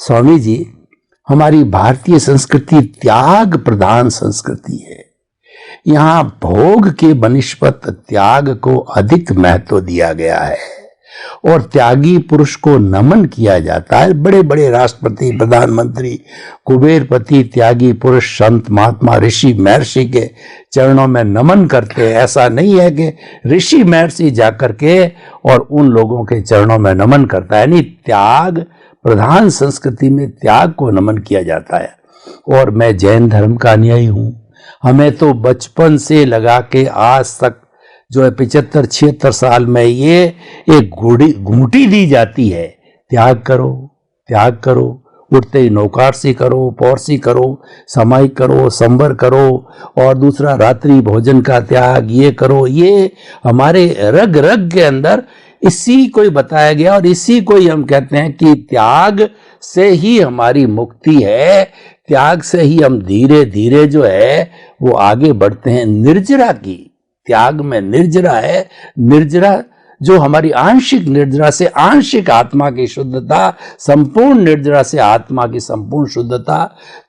स्वामी जी, हमारी भारतीय संस्कृति त्याग प्रधान संस्कृति है। यहाँ भोग के बनिस्पत त्याग को अधिक महत्व दिया गया है और त्यागी पुरुष को नमन किया जाता है। बड़े बड़े राष्ट्रपति, प्रधानमंत्री, कुबेरपति त्यागी पुरुष, संत, महात्मा, ऋषि, महर्षि के चरणों में नमन करते हैं। ऐसा नहीं है कि ऋषि महर्षि जाकर के और उन लोगों के चरणों में नमन करता है, नहीं, त्याग प्रधान संस्कृति में त्याग को नमन किया जाता है। और मैं जैन धर्म का अनुयायी हूं। हमें तो बचपन से लगा के आज तक जो है 75-76 साल में ये एक घूंटी दी जाती है, त्याग करो, त्याग करो, उठते ही नौकारसी करो, पौरसी करो, सामायिक करो, संवर करो, और दूसरा रात्रि भोजन का त्याग, ये करो। ये हमारे रग रग के अंदर इसी को ही बताया गया और इसी को ही हम कहते हैं कि त्याग से ही हमारी मुक्ति है, त्याग से ही हम धीरे धीरे जो है वो आगे बढ़ते हैं। निर्जरा की, त्याग में निर्जरा है, निर्जरा जो हमारी आंशिक निर्जरा से आंशिक आत्मा की शुद्धता, संपूर्ण निर्जरा से आत्मा की संपूर्ण शुद्धता।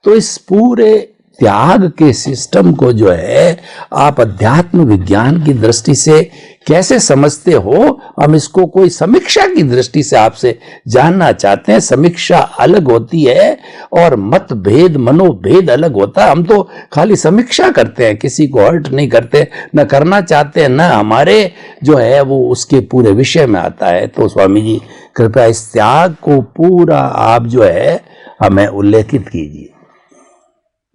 तो इस पूरे त्याग के सिस्टम को जो है आप अध्यात्म विज्ञान की दृष्टि से कैसे समझते हो, हम इसको कोई समीक्षा की दृष्टि से आपसे जानना चाहते हैं। समीक्षा अलग होती है और मतभेद, मनोभेद अलग होता है। हम तो खाली समीक्षा करते हैं, किसी को हर्ट नहीं करते, न करना चाहते हैं, न हमारे जो है वो उसके पूरे विषय में आता है। तो स्वामी जी कृपया इस त्याग को पूरा आप जो है हमें उल्लेखित कीजिए।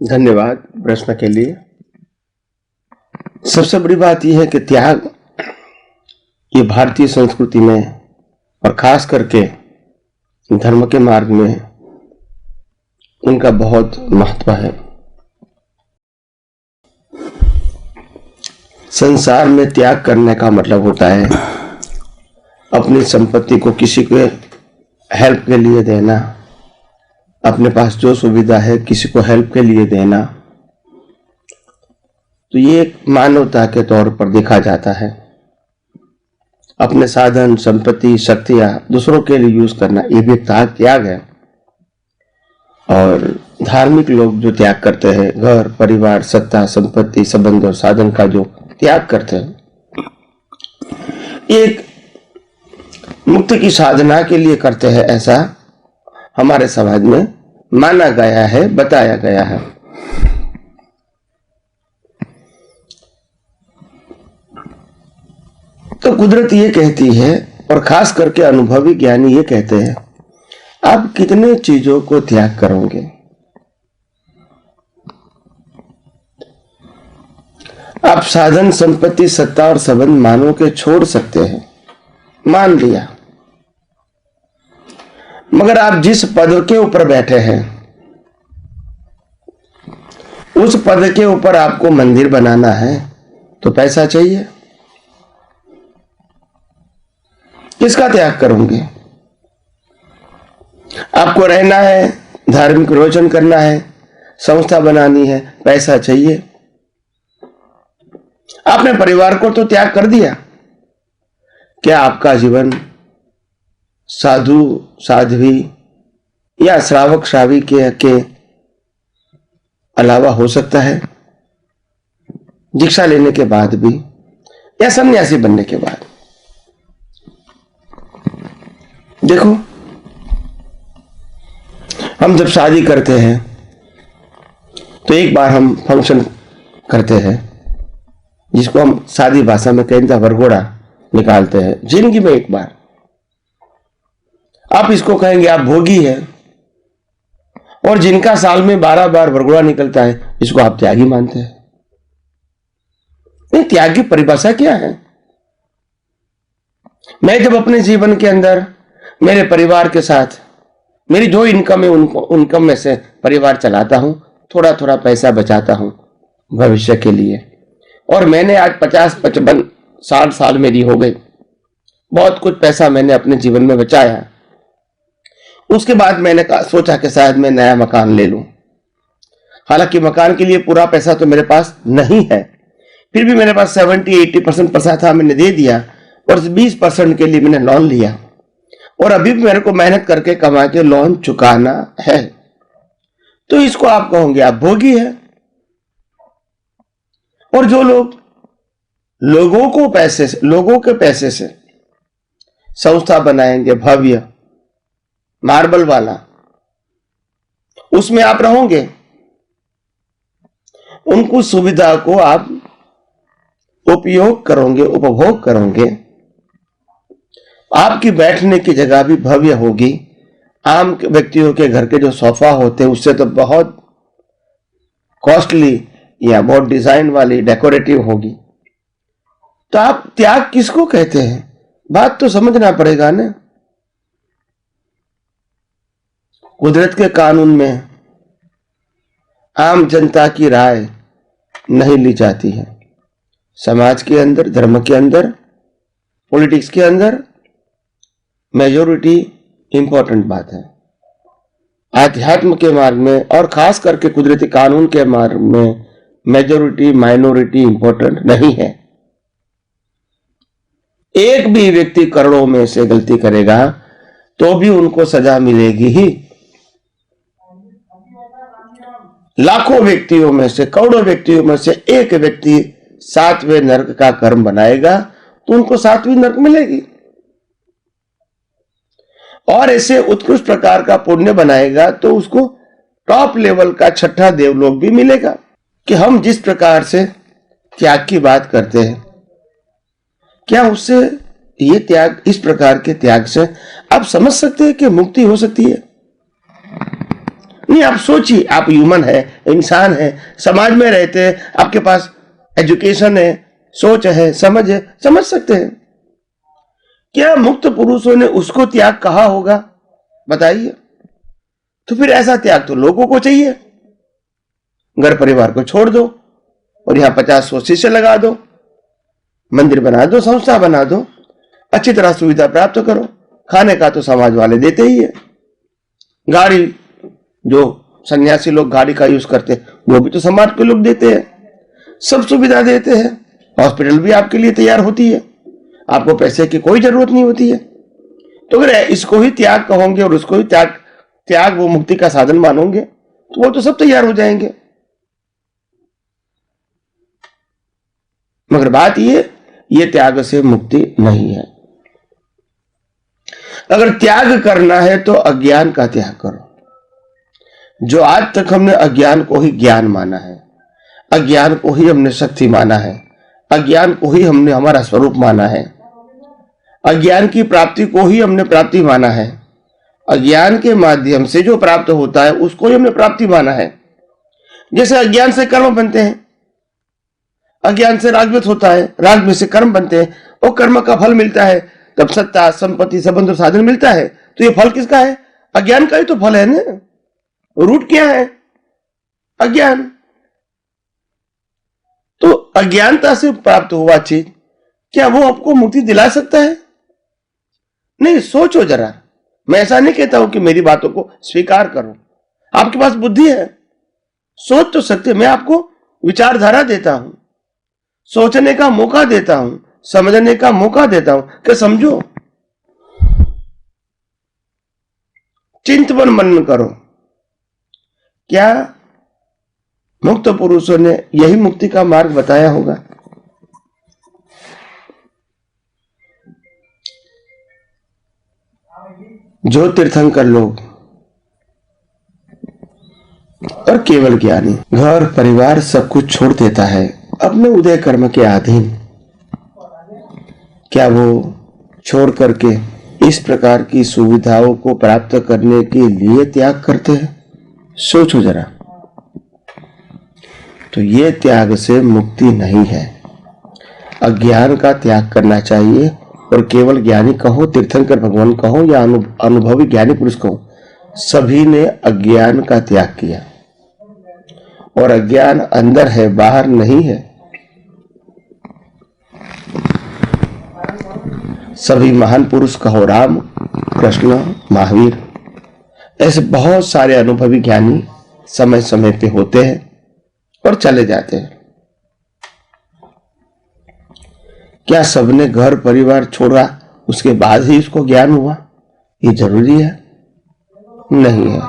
धन्यवाद प्रश्न के लिए। सबसे बड़ी बात यह है कि त्याग ये भारतीय संस्कृति में और खास करके धर्म के मार्ग में उनका बहुत महत्व है। संसार में त्याग करने का मतलब होता है अपनी संपत्ति को किसी के हेल्प के लिए देना, अपने पास जो सुविधा है किसी को हेल्प के लिए देना। तो ये एक मानवता के तौर पर देखा जाता है। अपने साधन, संपत्ति, शक्तियां दूसरों के लिए यूज करना, ये भी त्याग है। और धार्मिक लोग जो त्याग करते हैं, घर, परिवार, सत्ता, संपत्ति, संबंध और साधन का जो त्याग करते हैं, एक मुक्ति की साधना के लिए करते हैं, ऐसा हमारे समाज में माना गया है, बताया गया है। तो कुदरत ये कहती है और खास करके अनुभवी ज्ञानी ये कहते हैं, आप कितने चीजों को त्याग करोगे। आप साधन, संपत्ति, सत्ता और संबंध मानो के छोड़ सकते हैं, मान लिया, मगर आप जिस पद के ऊपर बैठे हैं उस पद के ऊपर आपको मंदिर बनाना है तो पैसा चाहिए। किसका त्याग करोगे? आपको रहना है, धार्मिक रोचन करना है, संस्था बनानी है, पैसा चाहिए। आपने परिवार को तो त्याग कर दिया, क्या आपका जीवन साधु, साध्वी या श्रावक, श्राविक के अलावा हो सकता है? दीक्षा लेने के बाद भी या सन्यासी बनने के बाद? देखो, हम जब शादी करते हैं तो एक बार हम फंक्शन करते हैं जिसको हम शादी भाषा में कहते हैं वरघोड़ा निकालते हैं, जिंदगी में एक बार। आप इसको कहेंगे आप भोगी है, और जिनका साल में 12 बार वरघोड़ा निकलता है इसको आप त्यागी मानते हैं। त्याग की परिभाषा क्या है? मैं जब अपने जीवन के अंदर मेरे परिवार के साथ मेरी जो इनकम है इनकम में से परिवार चलाता हूं, थोड़ा थोड़ा पैसा बचाता हूं भविष्य के लिए, और मैंने आज 50-55-60 साल मेरी हो गई, बहुत कुछ पैसा मैंने अपने जीवन में बचाया। उसके बाद मैंने सोचा कि शायद मैं नया मकान ले लूं। हालांकि मकान के लिए पूरा पैसा तो मेरे पास नहीं है, फिर भी मेरे पास 70-80% पैसा था, मैंने दे दिया, और 20% के लिए मैंने लोन लिया। और अभी भी मेरे को मेहनत करके कमा के लोन चुकाना है, तो इसको आप कहोगे आप भोगी है। और जो लोग लोगों के पैसे से संस्था बनाएंगे भव्य मार्बल वाला, उसमें आप रहोगे, उनको सुविधा को आप उपयोग करोगे, उपभोग करोगे, आपकी बैठने की जगह भी भव्य होगी। आम व्यक्तियों के घर के जो सोफा होते हैं उससे तो बहुत कॉस्टली या बहुत डिजाइन वाली डेकोरेटिव होगी। तो आप त्याग किसको कहते हैं, बात तो समझना पड़ेगा ना। कुदरत के कानून में आम जनता की राय नहीं ली जाती है। समाज के अंदर, धर्म के अंदर, पॉलिटिक्स के अंदर मेजोरिटी इंपॉर्टेंट बात है। आध्यात्म के मार्ग में और खास करके कुदरती कानून के मार्ग में मेजोरिटी माइनॉरिटी इंपॉर्टेंट नहीं है। एक भी व्यक्ति करोड़ों में से गलती करेगा तो भी उनको सजा मिलेगी ही। लाखों व्यक्तियों में से, करोड़ों व्यक्तियों में से एक व्यक्ति 7वें नरक का कर्म बनाएगा तो उनको 7वीं नरक मिलेगी। और ऐसे उत्कृष्ट प्रकार का पुण्य बनाएगा तो उसको टॉप लेवल का 6ठा देवलोक भी मिलेगा। कि हम जिस प्रकार से त्याग की बात करते हैं, क्या उससे ये त्याग, इस प्रकार के त्याग से आप समझ सकते हैं कि मुक्ति हो सकती है? नहीं, आप सोचिए, आप ह्यूमन है, इंसान है, समाज में रहते हैं, आपके पास एजुकेशन है, सोच है, समझ सकते हैं। क्या मुक्त पुरुषों ने उसको त्याग कहा होगा? बताइए। तो फिर ऐसा त्याग तो लोगों को चाहिए। घर परिवार को छोड़ दो और यहां 50-100 शिष्य लगा दो, मंदिर बना दो, संस्था बना दो, अच्छी तरह सुविधा प्राप्त करो। खाने का तो समाज वाले देते ही है। गाड़ी, जो सन्यासी लोग गाड़ी का यूज करते हैं वो भी तो समाज के लोग देते हैं। सब सुविधा देते हैं। हॉस्पिटल भी आपके लिए तैयार होती है, आपको पैसे की कोई जरूरत नहीं होती है। तो अगर इसको ही त्याग कहोगे और उसको ही त्याग वो मुक्ति का साधन मानोगे तो वो तो सब तैयार हो जाएंगे। मगर बात ये त्याग से मुक्ति नहीं है। अगर त्याग करना है तो अज्ञान का त्याग करो। जो आज तक हमने अज्ञान को ही ज्ञान माना है, अज्ञान को ही हमने शक्ति माना है, अज्ञान को ही हमने हमारा स्वरूप माना है, अज्ञान की प्राप्ति को ही हमने प्राप्ति माना है, अज्ञान के माध्यम से जो प्राप्त होता है उसको ही हमने प्राप्ति माना है। जैसे अज्ञान से कर्म बनते हैं, अज्ञान से राग होता है, राग में से कर्म बनते हैं और कर्म का फल मिलता है, तब सत्ता, संपत्ति, संबंध और साधन मिलता है। तो ये फल किसका है? अज्ञान का ही तो फल है ना। रूट क्या है? अज्ञान। तो अज्ञानता से प्राप्त हुआ चीज क्या वो आपको मुक्ति दिला सकता है? नहीं, सोचो जरा। मैं ऐसा नहीं कहता हूं कि मेरी बातों को स्वीकार करो, आपके पास बुद्धि है, सोच तो सकते। मैं आपको विचारधारा देता हूं, सोचने का मौका देता हूं, समझने का मौका देता हूं कि समझो, चिंतन मनन करो। क्या मुक्त पुरुषों ने यही मुक्ति का मार्ग बताया होगा? जो तीर्थंकर लोग और केवल ज्ञानी घर परिवार सब कुछ छोड़ देता है अपने उदय कर्म के अधीन, क्या वो छोड़ करके इस प्रकार की सुविधाओं को प्राप्त करने के लिए त्याग करते हैं? सोचो जरा। तो ये त्याग से मुक्ति नहीं है। अज्ञान का त्याग करना चाहिए। और केवल ज्ञानी कहो, तीर्थंकर भगवान कहो या अनुभवी ज्ञानी पुरुष कहो, सभी ने अज्ञान का त्याग किया। और अज्ञान अंदर है, बाहर नहीं है। सभी महान पुरुष कहो, राम, कृष्ण, महावीर, ऐसे बहुत सारे अनुभवी ज्ञानी समय समय पे होते हैं और चले जाते हैं। क्या सबने घर परिवार छोड़ा उसके बाद ही उसको ज्ञान हुआ? ये जरूरी है? नहीं है।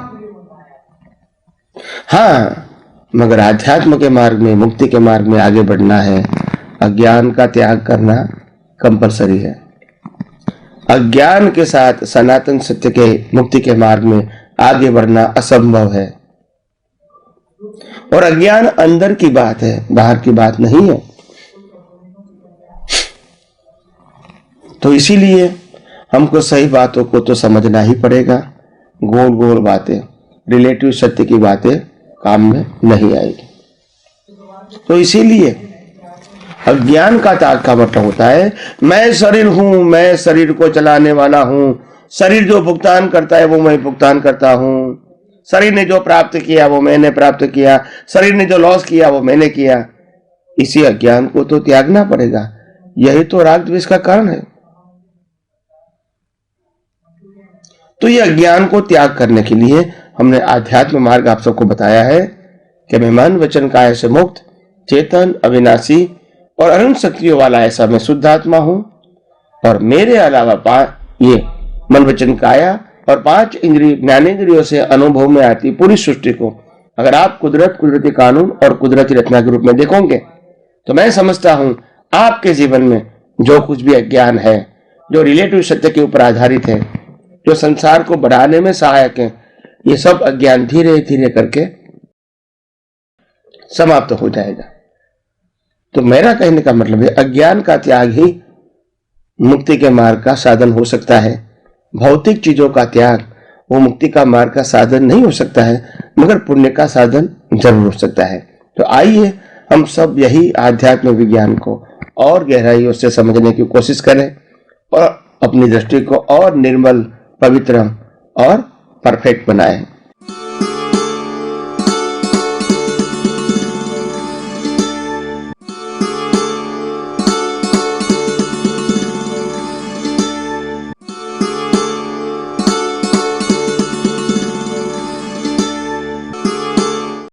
हाँ, मगर आध्यात्म के मार्ग में, मुक्ति के मार्ग में आगे बढ़ना है, अज्ञान का त्याग करना कंपलसरी है। अज्ञान के साथ सनातन सत्य के, मुक्ति के मार्ग में आगे बढ़ना असंभव है। और अज्ञान अंदर की बात है, बाहर की बात नहीं है। तो इसीलिए हमको सही बातों को तो समझना ही पड़ेगा। गोल गोल बातें, रिलेटिव सत्य की बातें काम में नहीं आएगी। तो इसीलिए अज्ञान का त्याग का मतलब होता है मैं शरीर हूं, मैं शरीर को चलाने वाला हूं, शरीर जो भुगतान करता है वो मैं भुगतान करता हूं, शरीर ने जो प्राप्त किया वो मैंने प्राप्त किया, शरीर ने जो लॉस किया वो मैंने किया। इसी अज्ञान को तो त्यागना पड़ेगा। यही तो राग द्वेष का कारण है। तो ये अज्ञान को त्याग करने के लिए हमने आध्यात्म मार्ग आप सबको बताया है कि मैं मन वचन काया से मुक्त, चेतन, अविनाशी और अनंत शक्तियों वाला ऐसा मैं शुद्ध आत्मा हूं। और मेरे अलावा ये मन वचन काया और 5 इंद्रिय, ज्ञानेंद्रियों से अनुभव में आती पूरी सृष्टि को अगर आप कुदरती कानून और कुदरती रचना के रूप में देखोगे तो मैं समझता हूं आपके जीवन में जो कुछ भी अज्ञान है, जो रिलेटिव सत्य के ऊपर आधारित है, जो संसार को बढ़ाने में सहायक है, ये सब अज्ञान धीरे धीरे करके समाप्त हो जाएगा। तो मेरा कहने का मतलब है अज्ञान का त्याग ही मुक्ति के मार्ग का साधन हो सकता है। भौतिक चीजों का त्याग वो मुक्ति का मार्ग का साधन नहीं हो सकता है, मगर पुण्य का साधन जरूर हो सकता है। तो आइए हम सब यही आध्यात्म विज्ञान को और गहराइयों से समझने की कोशिश करें और अपनी दृष्टि को और निर्मल, पवित्र और परफेक्ट बनाएं।